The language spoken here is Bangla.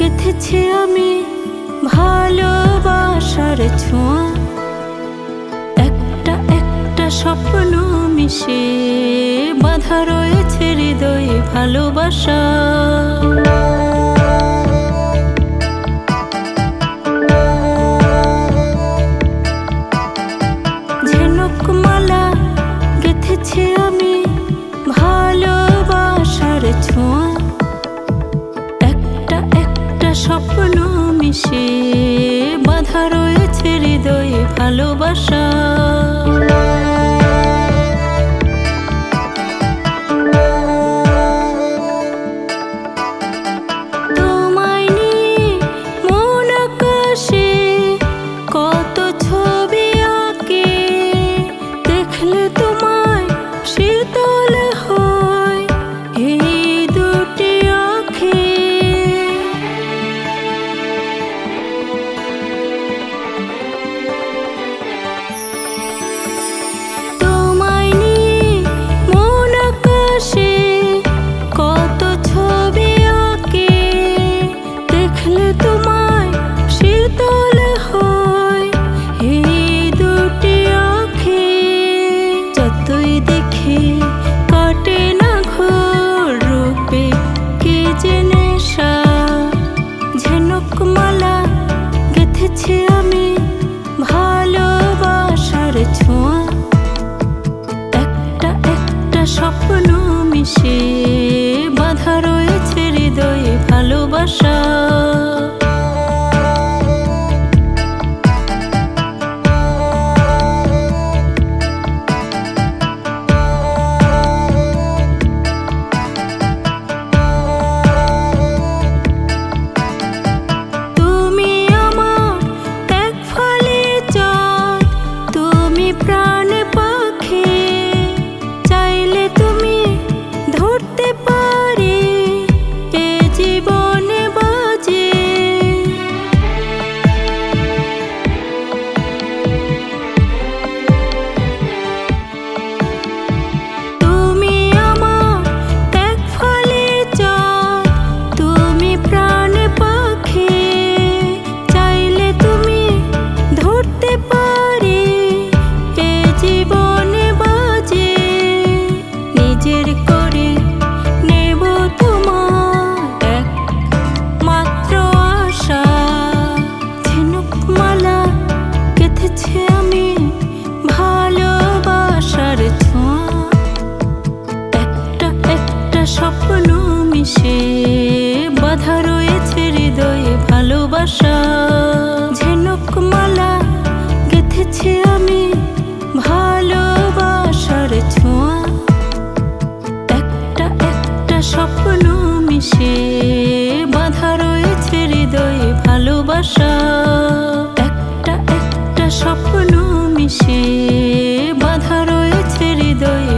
গেঁথেছি আমি ভালোবাসার ছোঁয়া, একটা একটা স্বপ্ন মিশে বাঁধা রয়েছে হৃদয়ে ভালোবাসা। ঝিনুকমালা গেঁথেছি আমি ভালোবাসার ছোঁয়া, একটা একটা স্বপ্ন মিশে বাঁধা রয়েছে হৃদয়ে ভালোবাসা। তোমায় নিয়ে মন আকাশে কত ছবি আঁকে, দেখলে তোমায় শীতল হয় এই দুটি আঁখে। তোমায় নিয়ে মন আকাশে কত ছবি আঁকে, দেখলে তোমায় শীতল হয় এই দুটি আঁখে। যতই দেখি কাটে না ঘোর রূপে কি যে নেশা। ঝিনুকমালা গেঁথেছি আমি ভালোবাসার ছোঁয়া, একটা একটা স্বপ্ন মিশে বাঁধা রয়েছে হৃদয়ে ভালোবাসা। তুমি আমার এক ফালি চাঁদ, তুমি প্রাণ পাখি, চাইলে তুমি ধরতে পারি এ জীবনে বাজে। তুমি আমার এক ফালি চাঁদ, তুমি প্রাণ পাখি, চাইলে তুমি ধরতে পারি এ জীবনে বাজে। নিজের করে নেব তোমার এক মাত্র আশা। ঝিনুকমালা গেঁথেছি আমি ভালোবাসার ছোঁয়া, একটা একটা স্বপ্ন মিশে বাঁধা রয়েছে হৃদয়ে ভালোবাসা। ঝিনুকমালা গেঁথেছি আমি ভালোবাসার ছোঁয়া, একটা একটা স্বপ্ন মিশে বাঁধা রয়েছে হৃদয়ে ভালোবাসা। একটা একটা স্বপ্ন মিশে বাঁধা রয়েছে হৃদয়ে।